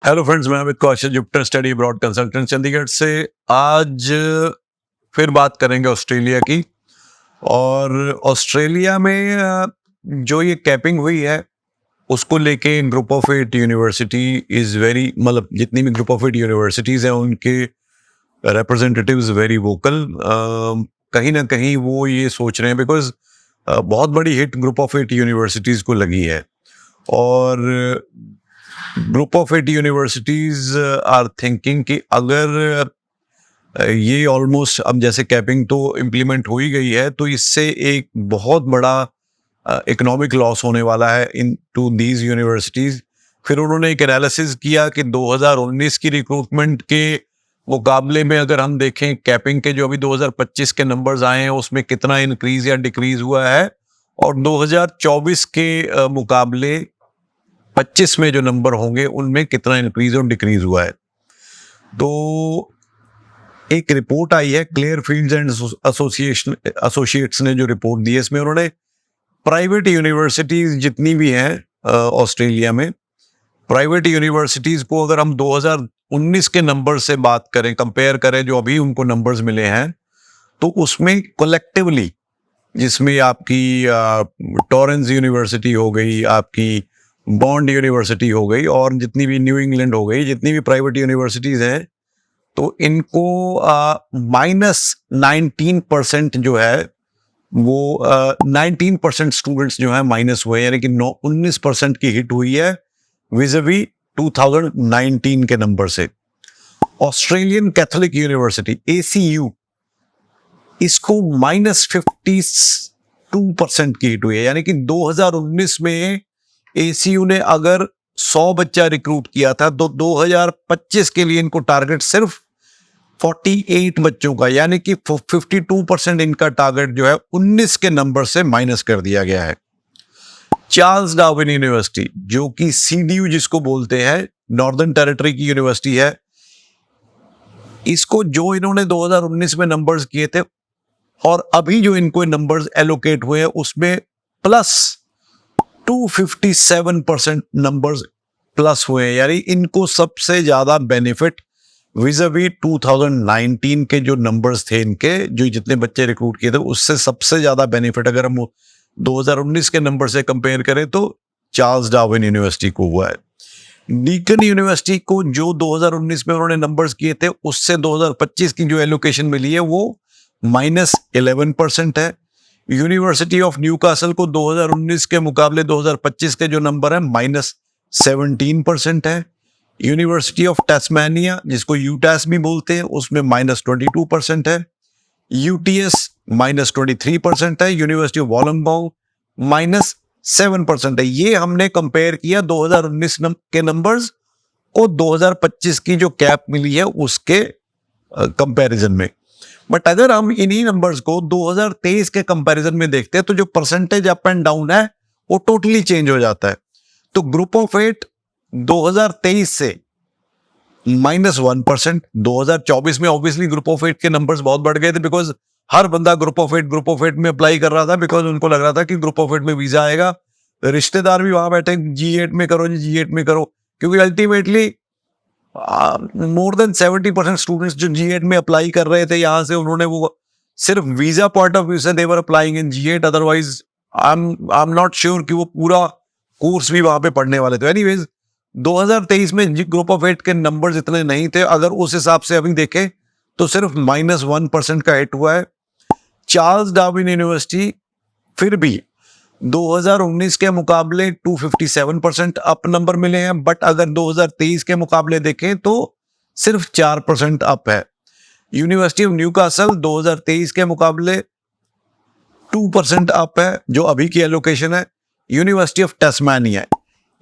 Hello friends, मैं Amit Kaushal, Jupiter study abroad consultant Chandigarh से। आज फिर बात करेंगे ऑस्ट्रेलिया की। और ऑस्ट्रेलिया में जो ये कैपिंग हुई है उसको लेके group of 8 university is very, मतलब जितनी भी ग्रुप ऑफ 8 यूनिवर्सिटीज़ हैं उनके रिप्रेजेंटेटिव्स वेरी वोकल। कहीं ना कहीं वो ये सोच रहे हैं बिकॉज बहुत बड़ी हिट ग्रुप ऑफ 8 यूनिवर्सिटीज़ को लगी है। और group of 8 universities are thinking कि अगर ये ऑलमोस्ट अब जैसे कैपिंग तो इम्प्लीमेंट हो ही गई है तो इससे एक बहुत बड़ा इकोनॉमिक लॉस होने वाला है इन टू दीज यूनिवर्सिटीज। फिर उन्होंने एक एनालिसिस किया कि 2019 की रिक्रूटमेंट के मुकाबले में अगर हम देखें कैपिंग के जो अभी 2025 के नंबर्स आए हैं उसमें कितना इंक्रीज या डिक्रीज हुआ है, और 2024 के मुकाबले 25 में जो नंबर होंगे उनमें कितना इंक्रीज और डिक्रीज हुआ है। तो एक रिपोर्ट आई है, क्लियर फील्ड्स एंड एसोसिएट्स ने जो रिपोर्ट दी है, इसमें उन्होंने प्राइवेट यूनिवर्सिटीज जितनी भी हैं ऑस्ट्रेलिया में, प्राइवेट यूनिवर्सिटीज को अगर हम 2019 के नंबर से बात करें, कंपेयर करें जो अभी उनको नंबर्स मिले हैं, तो उसमें कलेक्टिवली जिसमें आपकी टॉरेंस यूनिवर्सिटी हो गई, आपकी बॉन्ड यूनिवर्सिटी हो गई, और जितनी भी न्यू इंग्लैंड हो गई, जितनी भी प्राइवेट यूनिवर्सिटीज़ हैं, तो इनको -19% जो है वो 19% स्टूडेंट्स जो है माइनस हुए, यानी कि 19% की हिट हुई है विज़-अ-वी 2019 के नंबर से। ऑस्ट्रेलियन कैथोलिक यूनिवर्सिटी ACU, इसको -52% की हिट हुई है, यानी कि 2019 में ACU ने अगर 100 बच्चा रिक्रूट किया था तो 2025 के लिए इनको टारगेट सिर्फ 48 बच्चों का, यानी कि 52% इनका टारगेट जो है 19 के नंबर से माइनस कर दिया गया है। चार्ल्स डार्विन यूनिवर्सिटी, जो कि CDU जिसको बोलते हैं, नॉर्दर्न टेरिटरी की यूनिवर्सिटी है, इसको जो इन्होंने 2019 में नंबर्स किए थे और अभी जो इनको नंबर्स एलोकेट हुए हैं उसमें प्लस 257% नंबर्स प्लस हुए हैं, यानी इनको सबसे ज्यादा बेनिफिट विज़-अ-वी 2019 के जो नंबर्स थे इनके, जो जितने बच्चे रिक्रूट किए थे उससे सबसे ज्यादा बेनिफिट अगर हम 2019 के नंबर से कंपेयर करें तो चार्ल्स डार्विन यूनिवर्सिटी को हुआ है। डीकन यूनिवर्सिटी को जो 2019 में उन्होंने नंबर्स किए थे उससे 2025 की जो एलोकेशन मिली है वो -11% है। यूनिवर्सिटी ऑफ न्यूकासल को 2019 के मुकाबले 2025 के जो नंबर है -17% है। यूनिवर्सिटी ऑफ टैस्मानिया, जिसको यूटैस भी बोलते हैं, उसमें -22% है। UTS -23% है। यूनिवर्सिटी ऑफ वॉलंगबॉन्ग -7% है। ये हमने कंपेयर किया 2019 के नंबर्स को 2025 की जो कैप मिली है उसके कंपैरिजन में। बट अगर हम इन्हीं नंबर्स को 2023 के कंपैरिजन में देखते हैं तो जो परसेंटेज अप एंड डाउन है वो टोटली चेंज हो जाता है। तो ग्रुप ऑफ 8 2023 से -1%, 2024 में ऑब्वियसली ग्रुप ऑफ 8 के नंबर्स बहुत बढ़ गए थे बिकॉज हर बंदा ग्रुप ऑफ 8 में अप्लाई कर रहा था, बिकॉज उनको लग रहा था कि ग्रुप ऑफ 8 में वीजा आएगा। रिश्तेदार भी वहां बैठे, G8 में करो जी, G8 में करो, क्योंकि अल्टीमेटली मोर देन 70% स्टूडेंट्स जो G8 में अप्लाई कर रहे थे यहाँ से, उन्होंने वो सिर्फ वीजा पॉइंट ऑफ व्यू से they are applying in G8, otherwise I am not sure कि वो पूरा कोर्स भी वहां पे पढ़ने वाले थे। एनीवेज 2023 में ग्रुप ऑफ 8 के नंबर्स इतने नहीं थे, अगर उस हिसाब से अभी देखें तो सिर्फ -1% का हिट हुआ है। चार्ल्स डार्विन यूनिवर्सिटी फिर भी 2019 के मुकाबले 257% अप नंबर मिले हैं, बट अगर 2023 के मुकाबले देखें तो सिर्फ 4% अप है। यूनिवर्सिटी ऑफ न्यूकासल 2023 के मुकाबले 2% अप है, जो अभी की एलोकेशन है। यूनिवर्सिटी ऑफ टैस्मानिया,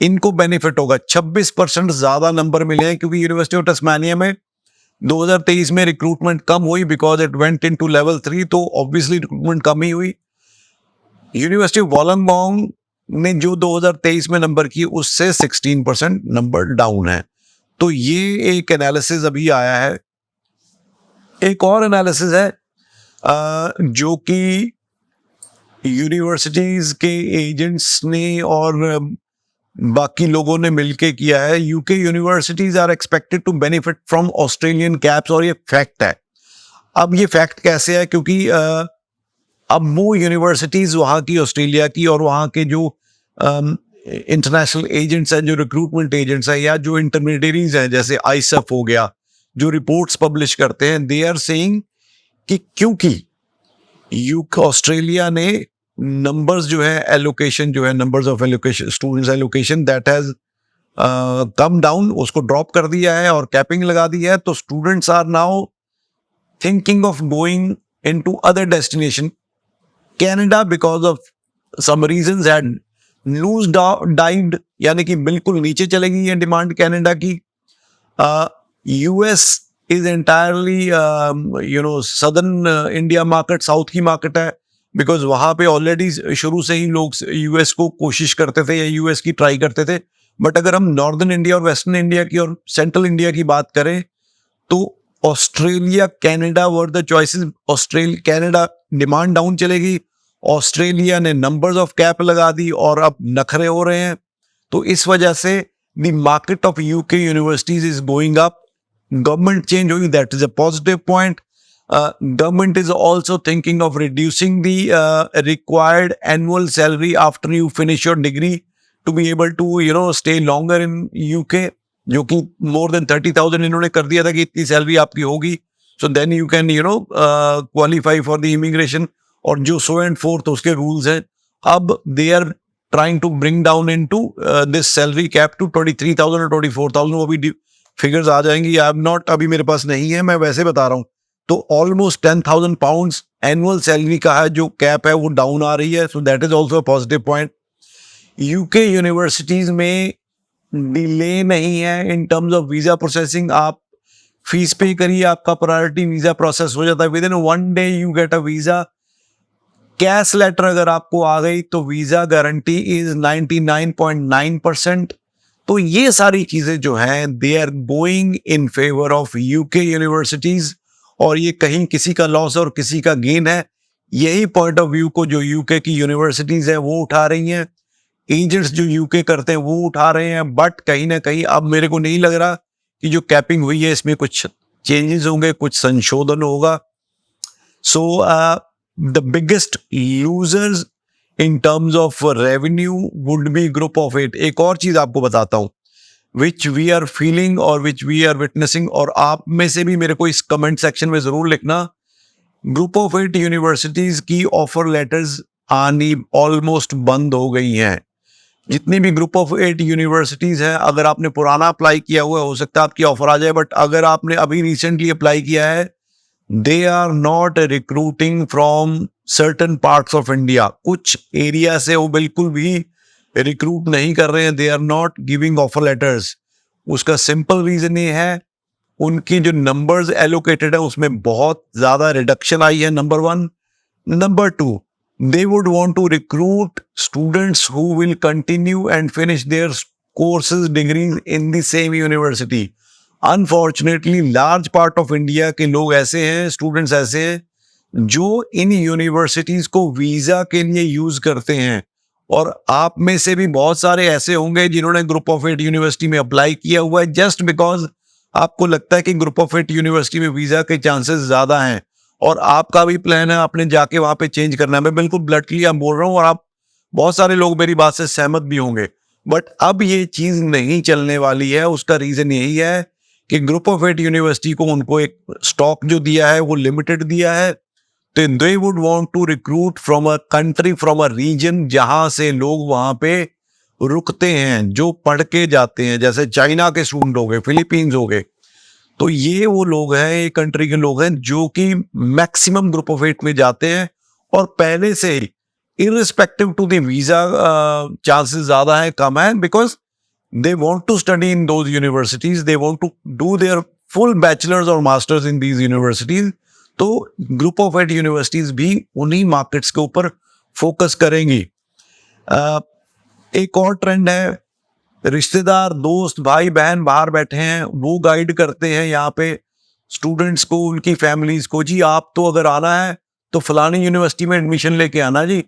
इनको बेनिफिट होगा, 26% ज्यादा नंबर मिले हैं, क्योंकि यूनिवर्सिटी ऑफ टैस्मानिया में 2023 में रिक्रूटमेंट कम हुई because it went into level 3, तो ऑब्वियसली रिक्रूटमेंट कम ही हुई। यूनिवर्सिटी ऑफ वॉलंगबॉन्ग ने जो 2023 में नंबर की उससे 16% नंबर डाउन है। तो ये एक एनालिसिस अभी आया है। एक और एनालिसिस है जो कि यूनिवर्सिटीज के एजेंट्स ने और बाकी लोगों ने मिलके किया है। UK universities are expected to benefit from Australian caps, और ये फैक्ट है। अब ये फैक्ट कैसे है, क्योंकि अब वो यूनिवर्सिटीज वहाँ की, ऑस्ट्रेलिया की, और वहाँ के जो इंटरनेशनल एजेंट्स हैं, जो रिक्रूटमेंट एजेंट्स हैं, या जो इंटरमीडियरीज हैं, जैसे आईसेफ हो गया, जो रिपोर्ट्स पब्लिश करते हैं, दे आर सेइंग कि क्योंकि यूके, ऑस्ट्रेलिया ने नंबर्स जो है, एलोकेशन जो है, numbers of allocation, students allocation, that has come down, उसको ड्रॉप कर दिया है और कैपिंग लगा दी है। तो students are now thinking of going into other destination. Canada because of some reasons had loose dived, यानी कि बिल्कुल नीचे चलेगी ये डिमांड कैनेडा की। US is entirely southern India market, south की मार्केट है, बिकॉज वहां पे ऑलरेडी शुरू से ही लोग यूएस को कोशिश करते थे या यूएस की ट्राई करते थे। बट अगर हम नॉर्दर्न इंडिया और वेस्टर्न इंडिया की और सेंट्रल इंडिया की बात करें, तो Australia, Canada were the choices. Canada demand down चलेगी, ऑस्ट्रेलिया ने नंबर्स ऑफ कैप लगा दी और अब नखरे हो रहे हैं। तो इस वजह से the market of UK universities is going up. Government change हुई, that is a positive point. Government is also thinking of reducing the required annual salary after you finish your degree to be able to stay longer in UK, जो कि more than 30,000 इन्होंने कर दिया था कि इतनी salary आपकी होगी, so then you can qualify for the immigration, और जो so and forth उसके rules हैं। अब they are trying to bring down into this salary cap to 23,000 और 24,000, वो भी फिगर्स आ जाएंगी। आई एम नॉट, अभी मेरे पास नहीं है, मैं वैसे बता रहा हूँ। तो ऑलमोस्ट 10,000 पाउंड्स एनुअल सैलरी का है जो कैप है, वो डाउन आ रही है। So that is also positive point. UK universities में डिले नहीं है in terms of visa processing. आप फीस पे करिए, आपका प्रायोरिटी वीजा प्रोसेस हो जाता है, within 1 day you get a visa. Cash letter अगर आपको आ गई तो वीजा गारंटी इज 99.9%। तो ये सारी चीजें जो हैं, they are going in favour of UK universities, और ये कहीं किसी का लॉस और किसी का गेन है। यही पॉइंट ऑफ व्यू को जो यूके की यूनिवर्सिटीज है वो उठा रही हैं, एजेंट्स जो यूके करते हैं वो उठा रहे हैं। बट कहीं ना कहीं अब मेरे को नहीं लग रहा कि जो कैपिंग हुई है इसमें कुछ चेंजेस होंगे, कुछ संशोधन होगा। So the biggest users in terms of revenue would be group of 8। एक और चीज आपको बताता हूँ, विच वी आर फीलिंग और विच वी आर विटनेसिंग, और आप में से भी मेरे को इस कमेंट सेक्शन में जरूर लिखना। ग्रुप ऑफ 8 यूनिवर्सिटीज की ऑफर लेटर्स आनी ऑलमोस्ट बंद हो गई हैं। जितनी भी ग्रुप ऑफ 8 यूनिवर्सिटीज हैं, अगर आपने पुराना अप्लाई किया हुआ है, हो सकता है आपकी ऑफर आ जाए। बट अगर आपने अभी रिसेंटली अप्लाई किया है, they are not recruiting from certain parts of India. कुछ एरिया से वो बिल्कुल भी रिक्रूट नहीं कर रहे हैं, they are not giving offer letters. उसका सिंपल रीजन ये है, उनकी जो नंबर्स एलोकेटेड है उसमें बहुत ज्यादा रिडक्शन आई है, number 1। Number 2, they would want to recruit students who will continue and finish their courses, degrees in the same university. Unfortunately, large part of India के लोग ऐसे हैं, स्टूडेंट्स ऐसे हैं, जो इन यूनिवर्सिटीज को वीजा के लिए यूज करते हैं। और आप में से भी बहुत सारे ऐसे होंगे जिन्होंने ग्रुप ऑफ 8 यूनिवर्सिटी में अप्लाई किया हुआ है, जस्ट बिकॉज आपको लगता है कि ग्रुप ऑफ 8 यूनिवर्सिटी में वीजा के चांसेस ज्यादा हैं, और आपका भी प्लान है आपने जाके वहां पे चेंज करना है। मैं बिल्कुल ब्लटली आप बोल रहा हूँ, और आप बहुत सारे लोग मेरी बात से सहमत भी होंगे। बट अब ये चीज नहीं चलने वाली है। उसका रीजन यही है कि ग्रुप ऑफ 8 यूनिवर्सिटी को उनको एक स्टॉक जो दिया है वो लिमिटेड दिया है। तो they would want to recruit from a country, from a region जहां से लोग वहां पे रुकते हैं, जो पढ़ के जाते हैं, जैसे चाइना के स्टूडेंट हो गए, फिलीपींस हो गए। तो ये वो लोग हैं, ये कंट्री के लोग हैं जो कि मैक्सिमम ग्रुप ऑफ 8 में जाते हैं, और पहले से ही irrespective to the visa chances ज्यादा है, कम है, because they want to study in those universities, they want to do their full bachelors और मास्टर्स इन दीज यूनिवर्सिटीज। तो ग्रुप ऑफ 8 यूनिवर्सिटीज भी उन्हीं मार्केट्स के ऊपर फोकस करेंगी। एक और ट्रेंड है, रिश्तेदार, दोस्त, भाई बहन बाहर बैठे हैं, वो गाइड करते हैं यहाँ पे स्टूडेंट्स को, उनकी फैमिलीज को, जी आप तो अगर आना है तो फलानी यूनिवर्सिटी में एडमिशन लेके आना जी,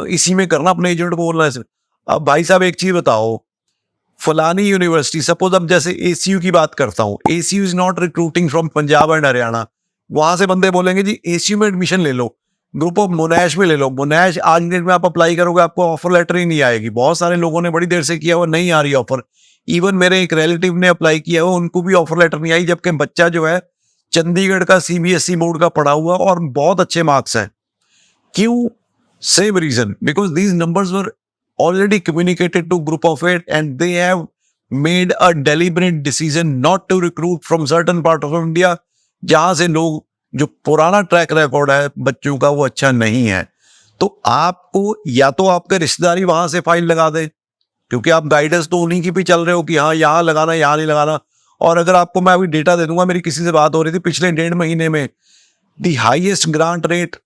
इसी में करना, अपने एजेंट को बोलना है। अब भाई साहब एक चीज बताओ, फलानी यूनिवर्सिटी, सपोज अब जैसे एसीयू की बात करता हूँ, ACU is not recruiting from Punjab and Haryana, वहां से बंदे बोलेंगे जी एसीयू में एडमिशन ले लो, ग्रुप ऑफ मोनाश में ले लो। मोनाश आज डेट में आप अप्लाई करोगे आपको ऑफर लेटर ही नहीं आएगी। बहुत सारे लोगों ने बड़ी देर से किया हुआ, नहीं आ रही ऑफर। इवन मेरे एक रिलेटिव ने अप्लाई किया हुआ, उनको भी ऑफर लेटर नहीं आई, जबकि बच्चा जो है चंडीगढ़ का सीबीएसई बोर्ड का पढ़ा हुआ और बहुत अच्छे मार्क्स हैं। क्यों? Same reason, because these numbers were already communicated to group of 8 and they have made a deliberate decision not to recruit from certain part of India जहां से लोग, जो पुराना ट्रैक रिकॉर्ड है बच्चों का वो अच्छा नहीं है। तो आपको या तो आपके रिश्तेदारी वहां से फाइल लगा दे, क्योंकि आप गाइडेंस तो उन्हीं की भी चल रहे हो कि हाँ यहाँ लगाना यहाँ नहीं लगाना। और अगर आपको मैं अभी डेटा दे दूंगा, मेरी किसी से बात हो रही थी पिछले 1.5 महीने में, the highest grant rate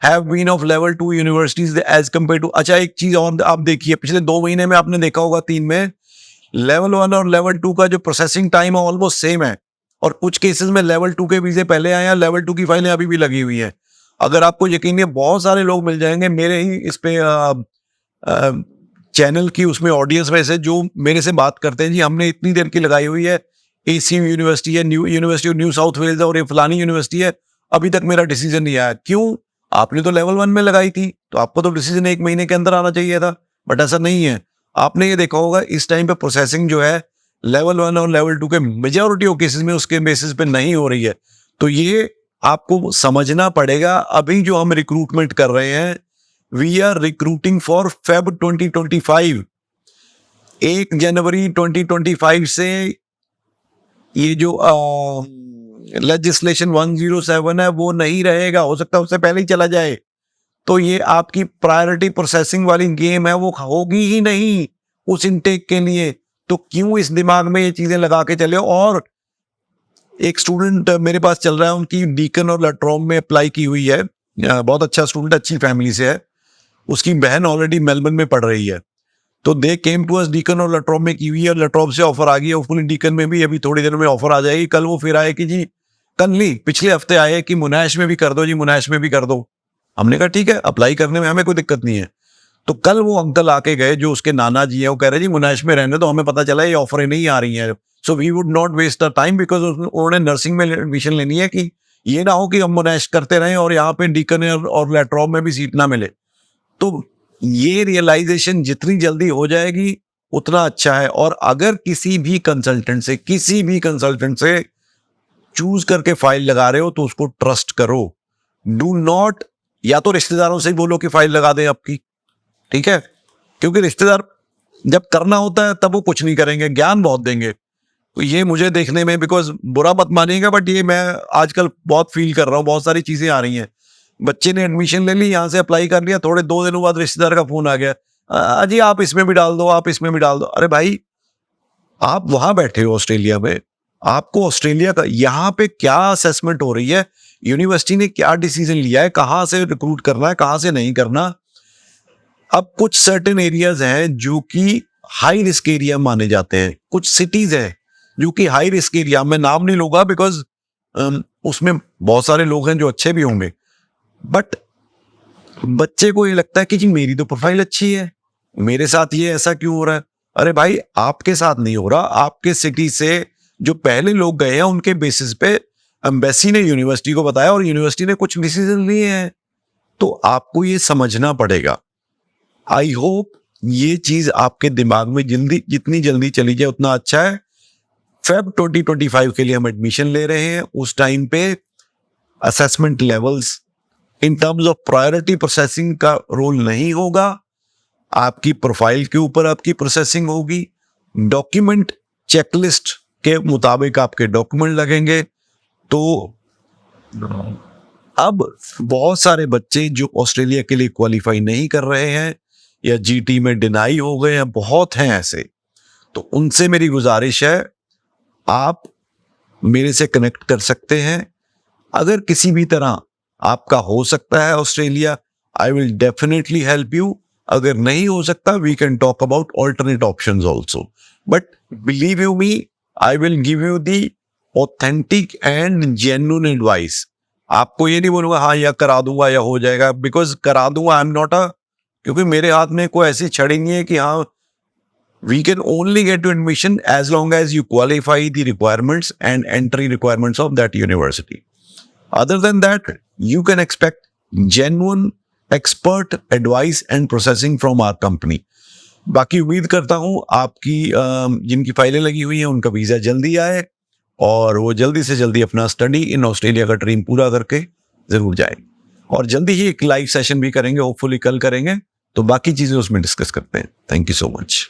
have been of level 2 universities as compared to, अच्छा एक चीज और आप देखिए, पिछले 2 महीने में आपने देखा होगा 3 में लेवल 1 और लेवल 2 का जो प्रोसेसिंग टाइम है ऑलमोस्ट सेम है, और कुछ केसेस में लेवल 2 के वीजे पहले आए हैं, लेवल 2 की फाइलें अभी भी लगी हुई हैं। अगर आपको यकीन है बहुत सारे लोग मिल जाएंगे मेरे ही इस पे चैनल की उसमें ऑडियंस में से जो मेरे से बात करते हैं, जी हमने इतनी देर की लगाई हुई है, एसीयू यूनिवर्सिटी है, New University of New South Wales है और ये फलानी यूनिवर्सिटी है, अभी तक मेरा डिसीजन नहीं आया। क्यों? आपने तो लेवल 1 में लगाई थी, तो आपको तो डिसीजन 1 महीने के अंदर आना चाहिए था, बट ऐसा नहीं है। आपने ये देखा होगा इस टाइम पे प्रोसेसिंग जो है लेवल 1 और लेवल 2 के मेजॉरिटी ऑफ केसेस में उसके बेसिस पे नहीं हो रही है। तो ये आपको समझना पड़ेगा। अभी जो हम रिक्रूटमेंट कर रहे हैं, we are recruiting for Feb 2025। 1 जनवरी 2025 से ये जो लेजिस्लेशन 107 है वो नहीं रहेगा, हो सकता है उससे पहले ही चला जाए। तो ये आपकी प्रायोरिटी प्रोसेसिंग वाली गेम है, वो होगी ही नहीं उस इनटेक के लिए। तो क्यों इस दिमाग में ये चीजें लगा के चले। और एक स्टूडेंट मेरे पास चल रहा है, उनकी डीकन और लट्रॉम में अप्लाई की हुई है, बहुत अच्छा स्टूडेंट, अच्छी फैमिली से है, उसकी बहन ऑलरेडी मेलबर्न में पढ़ रही है। तो दे केम टू अस, डीकन और लट्रॉम में की हुई है, लट्रॉम से ऑफर आ गई है, फुल डीकन में भी अभी थोड़ी देर में ऑफर आ जाएगी। कल वो फिर आए कि जी, कल नहीं पिछले हफ्ते आए कि मुनाश में भी कर दो जी, मुनाश में भी कर दो। हमने कहा ठीक है, अप्लाई करने में हमें कोई दिक्कत नहीं है। तो कल वो अंकल आके गए जो उसके नाना जी हैं, वो कह रहे जी मुनाश में रहने, तो हमें पता चला ये ऑफरें नहीं आ रही हैं, so we would not waste the time, because उन्होंने नर्सिंग में एडमिशन लेनी है, कि ये ना हो कि हम मुनाश करते रहें और यहाँ पे डीकन और लैट्रॉम में भी सीट ना मिले। तो ये रियलाइजेशन जितनी जल्दी हो जाएगी उतना अच्छा है। और अगर किसी भी कंसल्टेंट से चूज करके फाइल लगा रहे हो तो उसको ट्रस्ट करो। डू नॉट, या तो रिश्तेदारों से ही बोलो कि फाइल लगा दें आपकी, ठीक है, क्योंकि रिश्तेदार जब करना होता है तब वो कुछ नहीं करेंगे, ज्ञान बहुत देंगे। तो ये मुझे देखने में, बिकॉज बुरा मत मानिएगा, बट ये मैं आजकल बहुत फील कर रहा हूँ, बहुत सारी चीजें आ रही हैं। बच्चे ने एडमिशन ले ली, यहाँ से अप्लाई कर लिया, थोड़े 2 दिनों बाद रिश्तेदार का फोन आ गया, अजी आप इसमें भी डाल दो, आप इसमें भी डाल दो। अरे भाई, आप वहां बैठे हो ऑस्ट्रेलिया में, आपको ऑस्ट्रेलिया का यहाँ पे क्या असेसमेंट हो रही है, यूनिवर्सिटी ने क्या डिसीजन लिया है, कहाँ से रिक्रूट करना है, कहाँ से नहीं करना। अब कुछ सर्टेन एरियाज हैं जो कि हाई रिस्क एरिया माने जाते हैं, कुछ सिटीज हैं जो कि हाई रिस्क एरिया, मैं नाम नहीं लूंगा बिकॉज उसमें बहुत सारे लोग हैं जो अच्छे भी होंगे, बट बच्चे को ये लगता है कि जी मेरी तो प्रोफाइल अच्छी है, मेरे साथ ये ऐसा क्यों हो रहा है। अरे भाई, आपके साथ नहीं हो रहा, आपके सिटी से जो पहले लोग गए हैं उनके बेसिस पे एम्बेसी ने यूनिवर्सिटी को बताया और यूनिवर्सिटी ने कुछ डिसीजन लिए हैं। तो आपको ये समझना पड़ेगा। आई होप ये चीज आपके दिमाग में जितनी जल्दी चली जाए उतना अच्छा है। फेब 2025 के लिए हम एडमिशन ले रहे हैं, उस टाइम पे assessment levels in terms of priority processing का रोल नहीं होगा, आपकी प्रोफाइल के ऊपर आपकी प्रोसेसिंग होगी। डॉक्यूमेंट चेकलिस्ट के मुताबिक आपके डॉक्यूमेंट लगेंगे। तो अब बहुत सारे बच्चे जो ऑस्ट्रेलिया के लिए क्वालिफाई नहीं कर रहे हैं या जीटी में डिनाई हो गए हैं, बहुत हैं ऐसे, तो उनसे मेरी गुजारिश है, आप मेरे से कनेक्ट कर सकते हैं। अगर किसी भी तरह आपका हो सकता है Australia, I will definitely help you. अगर नहीं हो सकता, we can talk about alternate options also, but believe you me, I will give you the authentic and genuine advice. आपको ये नहीं बोलूंगा हाँ या करा दूंगा या हो जाएगा, बिकॉज करा दूंगा आई एम नॉट क्योंकि मेरे हाथ में कोई ऐसी छड़ी नहीं है कि हाँ We can only get to admission as long as you qualify the requirements and entry requirements of that university. Other than that, you can expect genuine expert advice and processing from our company. बाकी उम्मीद करता हूँ आपकी जिनकी फाइलें लगी हुई हैं उनका वीज़ा जल्दी आए और वो जल्दी से जल्दी अपना स्टडी इन ऑस्ट्रेलिया का ड्रीम पूरा करके ज़रूर जाए। और जल्दी ही एक लाइव सेशन भी करेंगे, होपफुली कल करेंगे, तो बाकी चीज़ें उसमें डिस्कस करते हैं। Thank you so much.